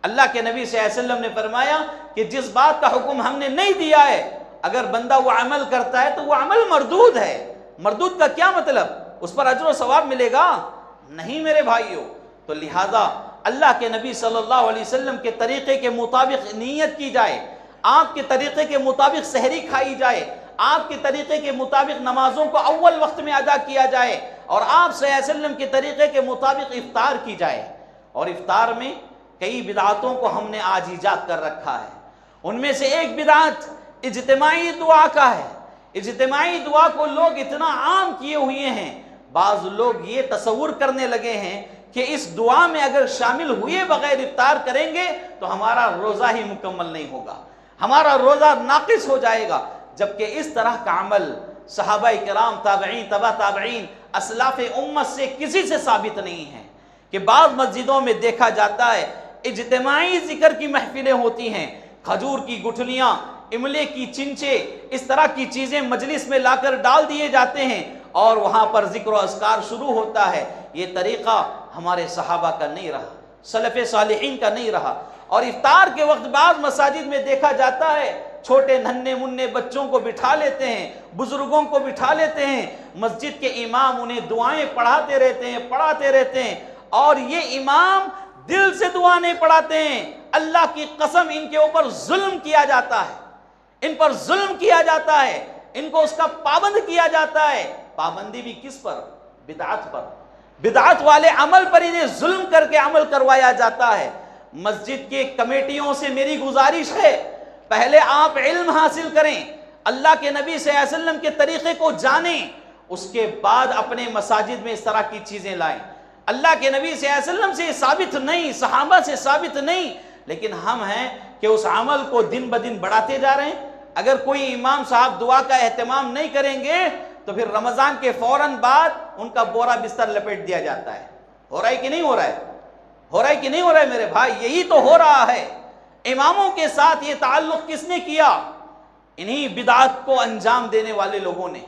اللہ کے نبی صلی اللہ علیہ وسلم نے فرمایا کہ جس بات کا حکم ہم نے نہیں دیا ہے، اگر بندہ وہ عمل کرتا ہے تو وہ عمل مردود ہے۔ مردود کا کیا مطلب؟ اس پر اجر و ثواب ملے گا؟ نہیں میرے بھائیوں۔ تو لہذا اللہ کے نبی صلی اللہ علیہ وسلم کے طریقے کے مطابق نیت کی جائے، آپ کے طریقے کے مطابق سحری کھائی جائے، آپ کے طریقے کے مطابق نمازوں کو اول وقت میں ادا کیا جائے، اور آپ صلی اللہ علیہ وسلم کے طریقے کے مطابق افطار کی جائے۔ اور افطار میں کئی بدعاتوں کو ہم نے آج ایجاد کر رکھا ہے۔ ان میں سے ایک بدعت اجتماعی دعا کا ہے۔ اجتماعی دعا کو لوگ اتنا عام کیے ہوئے ہیں، بعض لوگ یہ تصور کرنے لگے ہیں کہ اس دعا میں اگر شامل ہوئے بغیر افطار کریں گے تو ہمارا روزہ ہی مکمل نہیں ہوگا، ہمارا روزہ ناقص ہو جائے گا، جبکہ اس طرح کا عمل صحابہ کرام، تابعین، تبع تابعین، اسلاف امت سے کسی سے ثابت نہیں ہے۔ کہ بعض مسجدوں میں دیکھا جاتا ہے اجتماعی ذکر کی محفلیں ہوتی ہیں، کھجور کی گٹھلیاں، املے کی چنچے، اس طرح کی چیزیں مجلس میں لا کر ڈال دیے جاتے ہیں، اور وہاں پر ذکر و اذکار شروع ہوتا ہے۔ یہ طریقہ ہمارے صحابہ کا نہیں رہا، سلف صالحین کا نہیں رہا۔ اور افطار کے وقت بعض مساجد میں دیکھا جاتا ہے چھوٹے ننھے منھے بچوں کو بٹھا لیتے ہیں، بزرگوں کو بٹھا لیتے ہیں، مسجد کے امام انہیں دعائیں پڑھاتے رہتے ہیں، اور یہ امام دل سے دعا نہیں پڑھاتے ہیں۔ اللہ کی قسم ان کے اوپر ظلم کیا جاتا ہے، ان پر ظلم کیا جاتا ہے، ان کو اس کا پابند کیا جاتا ہے۔ پابندی بھی کس پر؟ بدعت پر، بدعت والے عمل پر انہیں ظلم کر کے عمل کروایا جاتا ہے۔ مسجد کے کمیٹیوں سے میری گزارش ہے، پہلے آپ علم حاصل کریں، اللہ کے نبی صلی اللہ علیہ وسلم کے طریقے کو جانیں، اس کے بعد اپنے مساجد میں اس طرح کی چیزیں لائیں۔ اللہ کے نبی صلی اللہ علیہ وسلم سے ثابت نہیں، صحابہ سے ثابت نہیں، لیکن ہم ہیں کہ اس عمل کو دن بدن بڑھاتے جا رہے ہیں۔ اگر کوئی امام صاحب دعا کا اہتمام نہیں کریں گے تو پھر رمضان کے فوراً بعد ان کا بورا بستر لپیٹ دیا جاتا ہے۔ ہو رہا ہے کہ نہیں ہو رہا ہے؟ ہو رہا ہے کہ نہیں ہو رہا ہے میرے بھائی؟ یہی تو ہو رہا ہے۔ اماموں کے ساتھ یہ تعلق کس نے کیا؟ انہی بدعات کو انجام دینے والے لوگوں نے۔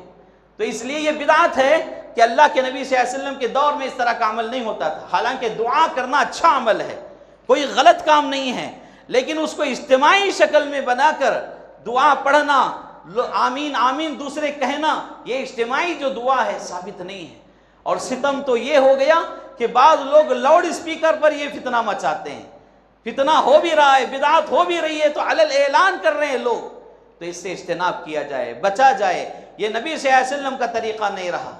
تو اس لیے یہ بدعت ہے کہ اللہ کے نبی صلی اللہ علیہ وسلم کے دور میں اس طرح کا عمل نہیں ہوتا تھا۔ حالانکہ دعا کرنا اچھا عمل ہے، کوئی غلط کام نہیں ہے، لیکن اس کو اجتماعی شکل میں بنا کر دعا پڑھنا، آمین آمین دوسرے کہنا، یہ اجتماعی جو دعا ہے ثابت نہیں ہے۔ اور ستم تو یہ ہو گیا کہ بعض لوگ لاؤڈ اسپیکر پر یہ فتنہ مچاتے ہیں فتنہ ہو بھی رہا ہے، بدعت ہو بھی رہی ہے تو علل اعلان کر رہے ہیں لوگ، تو اس سے اجتناب کیا جائے، بچا جائے۔ یہ نبی صلی اللہ علیہ وسلم کا طریقہ نہیں رہا۔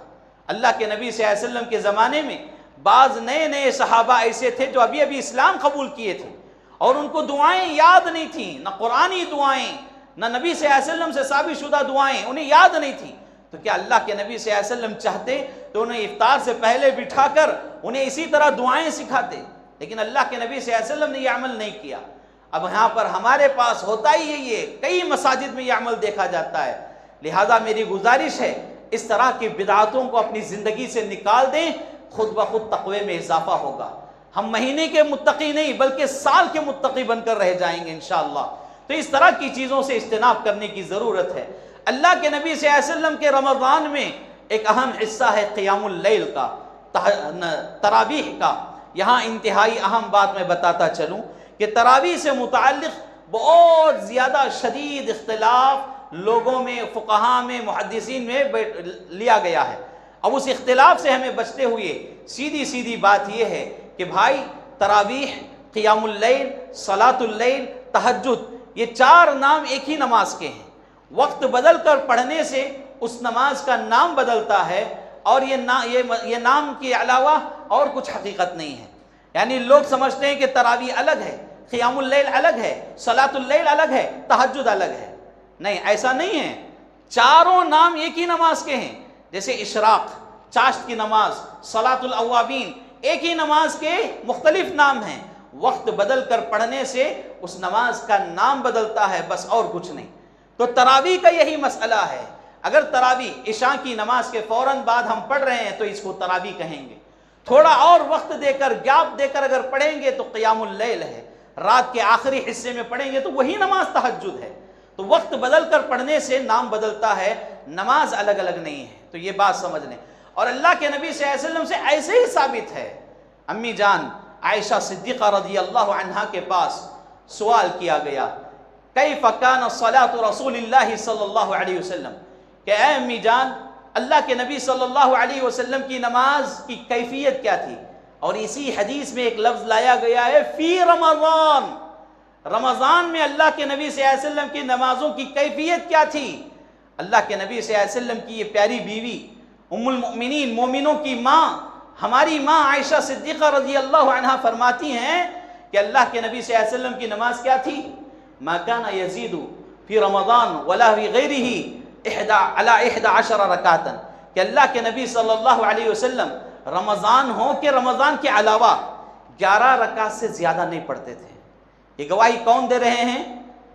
اللہ کے نبی صلی اللہ علیہ وسلم کے زمانے میں بعض نئے نئے صحابہ ایسے تھے جو ابھی ابھی اسلام قبول کیے تھے، اور ان کو دعائیں یاد نہیں تھیں، نہ قرآنی دعائیں، نہ نبی صلی اللہ علیہ وسلم سے ثابت شدہ دعائیں انہیں یاد نہیں تھیں۔ تو کیا اللہ کے نبی صلی اللہ علیہ وسلم چاہتے تو انہیں افطار سے پہلے بٹھا کر انہیں اسی طرح دعائیں سکھاتے؟ لیکن اللہ کے نبی صلی اللہ علیہ وسلم نے یہ عمل نہیں کیا۔ اب یہاں پر ہمارے پاس ہوتا ہی یہی ہے، کئی مساجد میں یہ عمل دیکھا جاتا ہے۔ لہٰذا میری گزارش ہے اس طرح کی بدعتوں کو اپنی زندگی سے نکال دیں، خود بخود تقوی میں اضافہ ہوگا۔ ہم مہینے کے متقی نہیں بلکہ سال کے متقی بن کر رہ جائیں گے انشاءاللہ۔ تو اس طرح کی چیزوں سے اجتناب کرنے کی ضرورت ہے۔ اللہ کے نبی صلی اللہ علیہ وسلم کے رمضان میں ایک اہم حصہ ہے قیام اللیل کا، تراویح کا۔ یہاں انتہائی اہم بات میں بتاتا چلوں کہ تراویح سے متعلق بہت زیادہ شدید اختلاف لوگوں میں، فقہاء میں، محدثین میں لیا گیا ہے۔ اب اس اختلاف سے ہمیں بچتے ہوئے سیدھی سیدھی بات یہ ہے کہ بھائی تراویح، قیام اللیل، صلاۃ اللیل، تہجد، یہ چار نام ایک ہی نماز کے ہیں۔ وقت بدل کر پڑھنے سے اس نماز کا نام بدلتا ہے، اور یہ نام کے علاوہ اور کچھ حقیقت نہیں ہے۔ یعنی لوگ سمجھتے ہیں کہ تراویح الگ ہے، قیام اللیل الگ ہے، صلاۃ اللیل الگ ہے، تہجد الگ ہے۔ نہیں، ایسا نہیں ہے، چاروں نام ایک ہی نماز کے ہیں۔ جیسے اشراق، چاشت کی نماز، صلاۃ الاوابین، ایک ہی نماز کے مختلف نام ہیں۔ وقت بدل کر پڑھنے سے اس نماز کا نام بدلتا ہے، بس اور کچھ نہیں۔ تو تراویح کا یہی مسئلہ ہے۔ اگر تراویح عشاء کی نماز کے فوراً بعد ہم پڑھ رہے ہیں تو اس کو تراویح کہیں گے۔ تھوڑا اور وقت دے کر، گیپ دے کر اگر پڑھیں گے تو قیام اللیل ہے۔ رات کے آخری حصے میں پڑھیں گے تو وہی نماز تہجد ہے۔ تو وقت بدل کر پڑھنے سے نام بدلتا ہے، نماز الگ الگ نہیں ہے۔ تو یہ بات سمجھ لیں۔ اور اللہ کے نبی صلی اللہ علیہ وسلم سے ایسے ہی ثابت ہے۔ امی جان عائشہ صدیقہ رضی اللہ عنہا کے پاس سوال کیا گیا، کیف کان صلاۃ رسول اللہ صلی اللہ علیہ وسلم، کہ اے امی جان اللہ کے نبی صلی اللہ علیہ وسلم کی نماز کی کیفیت کیا تھی؟ اور اسی حدیث میں ایک لفظ لایا گیا ہے فی رمضان، رمضان میں اللہ کے نبی صلی اللہ علیہ وسلم کی نمازوں کی کیفیت کیا تھی؟ اللہ کے نبی صلی اللہ علیہ وسلم کی یہ پیاری بیوی، ام المؤمنین، مومنوں کی ماں، ہماری ماں عائشہ صدیقہ رضی اللہ عنہا فرماتی ہیں کہ اللہ کے نبی صلی اللہ علیہ وسلم کی نماز کیا تھی؟ ما کان یزید فی رمضان ولا فی غیرہ علی 11 رکعتا، کہ اللہ کے نبی صلی اللہ علیہ وسلم رمضان ہو کہ رمضان کے علاوہ 11 رکعت سے زیادہ نہیں پڑھتے تھے۔ یہ گواہی کون دے رہے ہیں؟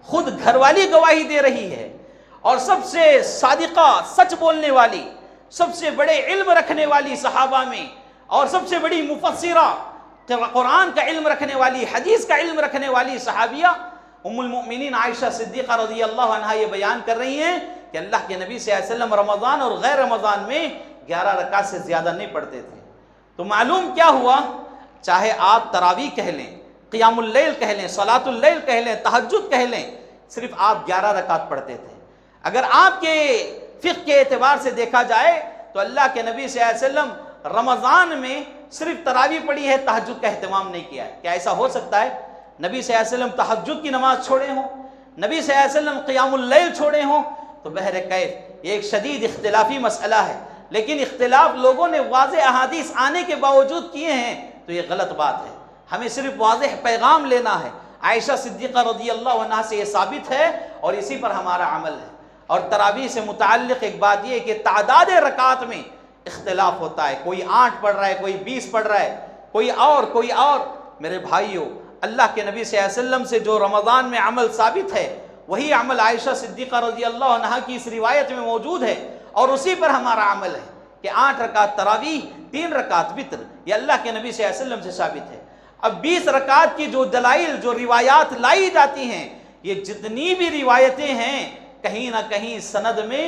خود گھر والی گواہی دے رہی ہے، اور سب سے صادقہ، سچ بولنے والی، سب سے بڑے علم رکھنے والی صحابہ میں، اور سب سے بڑی مفسرہ، قرآن کا علم رکھنے والی، حدیث کا علم رکھنے والی صحابیہ ام المؤمنین عائشہ صدیقہ رضی اللہ عنہا یہ بیان کر رہی ہیں کہ اللہ کے نبی صلی اللہ علیہ وسلم رمضان اور غیر رمضان میں 11 رکعت سے زیادہ نہیں پڑھتے تھے۔ تو معلوم کیا ہوا؟ چاہے آپ تراویح کہہ لیں، قیام اللیل کہہ لیں، صلاۃ اللیل کہہ لیں، تہجد کہہ لیں، صرف آپ 11 رکعت پڑھتے تھے۔ اگر آپ کے فقہ کے اعتبار سے دیکھا جائے تو اللہ کے نبی صلی اللہ علیہ وسلم رمضان میں صرف تراویح پڑھی ہے، تہجد کا اہتمام نہیں کیا ہے۔ کیا ایسا ہو سکتا ہے نبی صلی اللہ علیہ وسلم تہجد کی نماز چھوڑے ہوں، نبی صلی اللہ علیہ وسلم قیام اللیل چھوڑے ہوں؟ تو بہرکیف یہ ایک شدید اختلافی مسئلہ ہے، لیکن اختلاف لوگوں نے واضح احادیث آنے کے باوجود کیے ہیں تو یہ غلط بات ہے۔ ہمیں صرف واضح پیغام لینا ہے۔ عائشہ صدیقہ رضی اللہ عنہا سے یہ ثابت ہے اور اسی پر ہمارا عمل ہے۔ اور تراویح سے متعلق ایک بات یہ ہے کہ تعداد رکعات میں اختلاف ہوتا ہے، کوئی 8 پڑھ رہا ہے، کوئی 20 پڑھ رہا ہے، کوئی اور۔ میرے بھائیوں، اللہ کے نبی صلی اللہ علیہ وسلم سے جو رمضان میں عمل ثابت ہے وہی عمل عائشہ صدیقہ رضی اللہ عنہا کی اس روایت میں موجود ہے، اور اسی پر ہمارا عمل ہے کہ 8 رکعت تراویح، 3 رکعت وتر، یہ اللہ کے نبی صلی اللہ علیہ وسلم سے ثابت ہے۔ اب 20 رکعت کی جو دلائل، جو روایات لائی جاتی ہیں، یہ جتنی بھی روایتیں ہیں کہیں نہ کہیں سند میں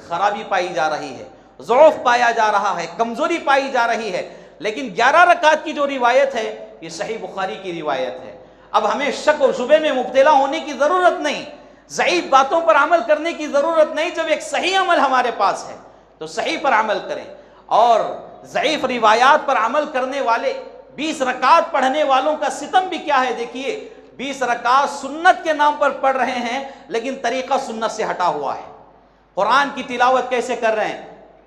خرابی پائی جا رہی ہے، ضعف پایا جا رہا ہے، کمزوری پائی جا رہی ہے۔ لیکن 11 رکعت کی جو روایت ہے یہ صحیح بخاری کی روایت ہے۔ اب ہمیں شک و شبہ میں مبتلا ہونے کی ضرورت نہیں، ضعیف باتوں پر عمل کرنے کی ضرورت نہیں۔ جب ایک صحیح عمل ہمارے پاس ہے تو صحیح پر عمل کریں، اور ضعیف روایات پر عمل کرنے والے 20 رکعت پڑھنے والوں کا ستم بھی کیا ہے دیکھیے، 20 رکعت سنت کے نام پر پڑھ رہے ہیں لیکن طریقہ سنت سے ہٹا ہوا ہے۔ قرآن کی تلاوت کیسے کر رہے ہیں،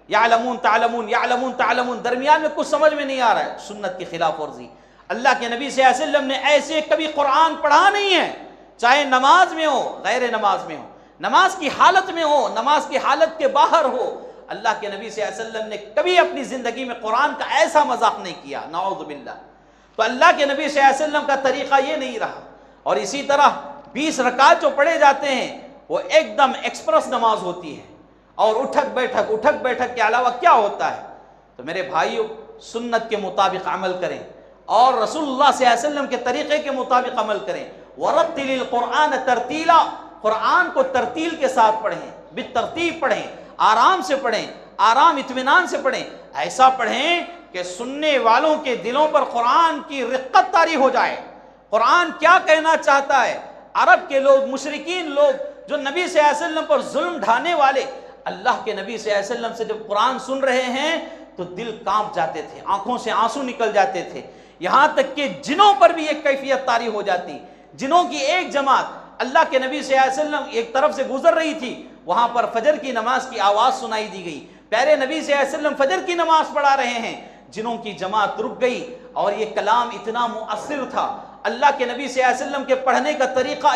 یعلمون تعلمون یعلمون تعلمون، درمیان میں کچھ سمجھ میں نہیں آ رہا ہے، سنت کی خلاف ورزی۔ اللہ کے نبی صلی اللہ علیہ وسلم نے ایسے کبھی قرآن پڑھا نہیں ہے، چاہے نماز میں ہو غیر نماز میں ہو، نماز کی حالت میں ہو نماز کی حالت کے باہر ہو، اللہ کے نبی صلی اللہ علیہ وسلم نے کبھی اپنی زندگی میں قرآن کا ایسا مذاق نہیں کیا، نعوذ باللہ۔ تو اللہ کے نبی صلی اللہ علیہ وسلم کا طریقہ یہ نہیں رہا۔ اور اسی طرح 20 رکعت جو پڑھے جاتے ہیں وہ ایک دم ایکسپریس نماز ہوتی ہے، اور اٹھک بیٹھک کے علاوہ کیا ہوتا ہے؟ تو میرے بھائیوں، سنت کے مطابق عمل کریں اور رسول اللہ صلی اللہ علیہ وسلم کے طریقے کے مطابق عمل کریں۔ وَرَتِّلِ الْقُرْآنَ تَرْتِيلًا، قرآن کو ترتیل کے ساتھ پڑھیں، بالترتیب پڑھیں، آرام سے پڑھیں، آرام اطمینان سے پڑھیں، ایسا پڑھیں کہ سننے والوں کے دلوں پر قرآن کی رقت طاری ہو جائے۔ قرآن کیا کہنا چاہتا ہے؟ عرب کے لوگ، مشرکین لوگ جو نبی صلی اللہ علیہ وسلم پر ظلم ڈھانے والے، اللہ کے نبی صلی اللہ علیہ وسلم سے جب قرآن سن رہے ہیں تو دل کانپ جاتے تھے، آنکھوں سے آنسو نکل جاتے تھے، یہاں تک کہ جنوں پر بھی ایک کیفیت طاری ہو جاتی۔ جنوں کی ایک جماعت اللہ کے نبی صلی اللہ علیہ وسلم ایک طرف سے گزر رہی تھی، وہاں پر فجر کی نماز کی آواز سنائی دی گئی، پیارے نبی صلی اللہ علیہ وسلم فجر کی نماز پڑھا رہے ہیں، جنوں کی جماعت رک گئی، اور یہ کلام اتنا مؤثر تھا، اللہ کے نبی صلی اللہ علیہ وسلم کے پڑھنے کا طریقہ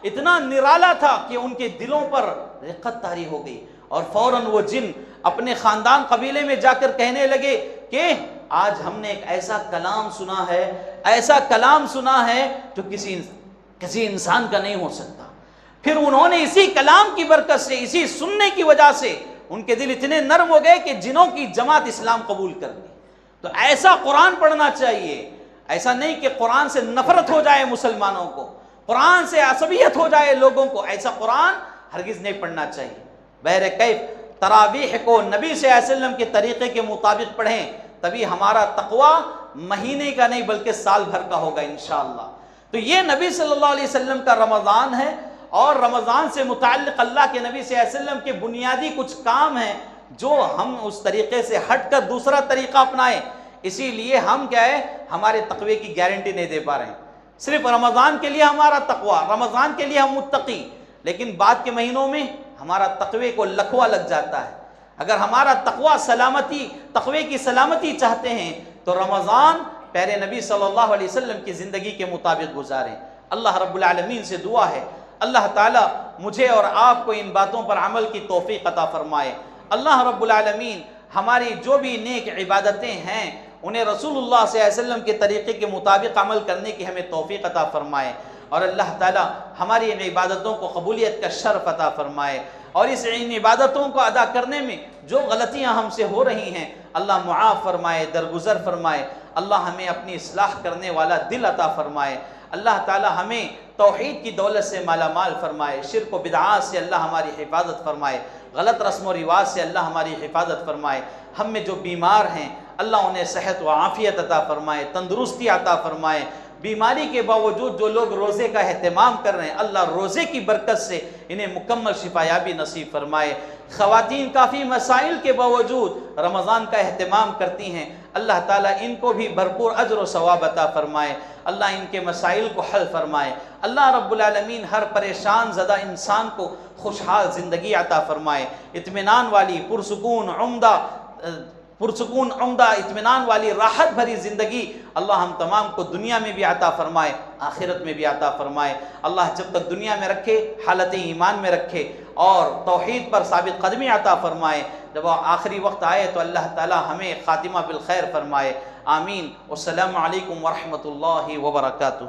اتنا نرالا تھا کہ ان کے دلوں پر رقت طاری ہو گئی، اور فوراً وہ جن اپنے خاندان قبیلے میں جا کر کہنے لگے کہ آج ہم نے ایک ایسا کلام سنا ہے، ایسا کلام سنا ہے جو کسی انسان کا نہیں ہو سکتا۔ پھر انہوں نے اسی کلام کی برکت سے، اسی سننے کی وجہ سے ان کے دل اتنے نرم ہو گئے کہ جنوں کی جماعت اسلام قبول کر لی۔ تو ایسا قرآن پڑھنا چاہیے، ایسا نہیں کہ قرآن سے نفرت ہو جائے مسلمانوں کو، قرآن سے عصبیت ہو جائے لوگوں کو، ایسا قرآن ہرگز نہیں پڑھنا چاہیے۔ بہرکیف تراویح کو نبی صلی اللہ علیہ وسلم کے طریقے کے مطابق پڑھیں، تبھی ہمارا تقوی مہینے کا نہیں بلکہ سال بھر کا ہوگا انشاءاللہ۔ تو یہ نبی صلی اللہ علیہ وسلم کا رمضان ہے، اور رمضان سے متعلق اللہ کے نبی صلی اللہ علیہ وسلم کے بنیادی کچھ کام ہیں جو ہم اس طریقے سے ہٹ کر دوسرا طریقہ اپنائیں۔ اسی لیے ہم کیا ہے، ہمارے تقوی کی گارنٹی نہیں دے پا رہے ہیں۔ صرف رمضان کے لیے ہمارا تقوی، رمضان کے لیے ہم متقی، لیکن بعد کے مہینوں میں ہمارا تقوی کو لکھوا لگ جاتا ہے۔ اگر ہمارا تقوی کی سلامتی چاہتے ہیں تو رمضان پیارے نبی صلی اللہ علیہ وسلم کی زندگی کے مطابق گزاریں۔ اللہ رب العالمین سے دعا ہے اللہ تعالیٰ مجھے اور آپ کو ان باتوں پر عمل کی توفیق عطا فرمائے۔ اللہ رب العالمین ہماری جو بھی نیک عبادتیں ہیں انہیں رسول اللہ صلی اللہ علیہ وسلم کے طریقے کے مطابق عمل کرنے کی ہمیں توفیق عطا فرمائے، اور اللہ تعالیٰ ہماری ان عبادتوں کو قبولیت کا شرف عطا فرمائے، اور ان عبادتوں کو ادا کرنے میں جو غلطیاں ہم سے ہو رہی ہیں اللہ معاف فرمائے، درگزر فرمائے۔ اللہ ہمیں اپنی اصلاح کرنے والا دل عطا فرمائے۔ اللہ تعالی ہمیں توحید کی دولت سے مالا مال فرمائے، شرک و بدعات سے اللہ ہماری حفاظت فرمائے، غلط رسم و رواج سے اللہ ہماری حفاظت فرمائے۔ ہم میں جو بیمار ہیں اللہ انہیں صحت و عافیت عطا فرمائے، تندرستی عطا فرمائے۔ بیماری کے باوجود جو لوگ روزے کا اہتمام کر رہے ہیں اللہ روزے کی برکت سے انہیں مکمل شفایابی نصیب فرمائے۔ خواتین کافی مسائل کے باوجود رمضان کا اہتمام کرتی ہیں، اللہ تعالیٰ ان کو بھی بھرپور اجر و ثواب عطا فرمائے، اللہ ان کے مسائل کو حل فرمائے۔ اللہ رب العالمین ہر پریشان زدہ انسان کو خوشحال زندگی عطا فرمائے، اطمینان والی پرسکون عمدہ اطمینان والی راحت بھری زندگی اللہ ہم تمام کو دنیا میں بھی عطا فرمائے، آخرت میں بھی عطا فرمائے۔ اللہ جب تک دنیا میں رکھے حالت ایمان میں رکھے اور توحید پر ثابت قدمی عطا فرمائے، جب آخری وقت آئے تو اللہ تعالی ہمیں خاتمہ بالخیر فرمائے۔ آمین۔ والسلام علیکم ورحمۃ اللہ وبرکاتہ۔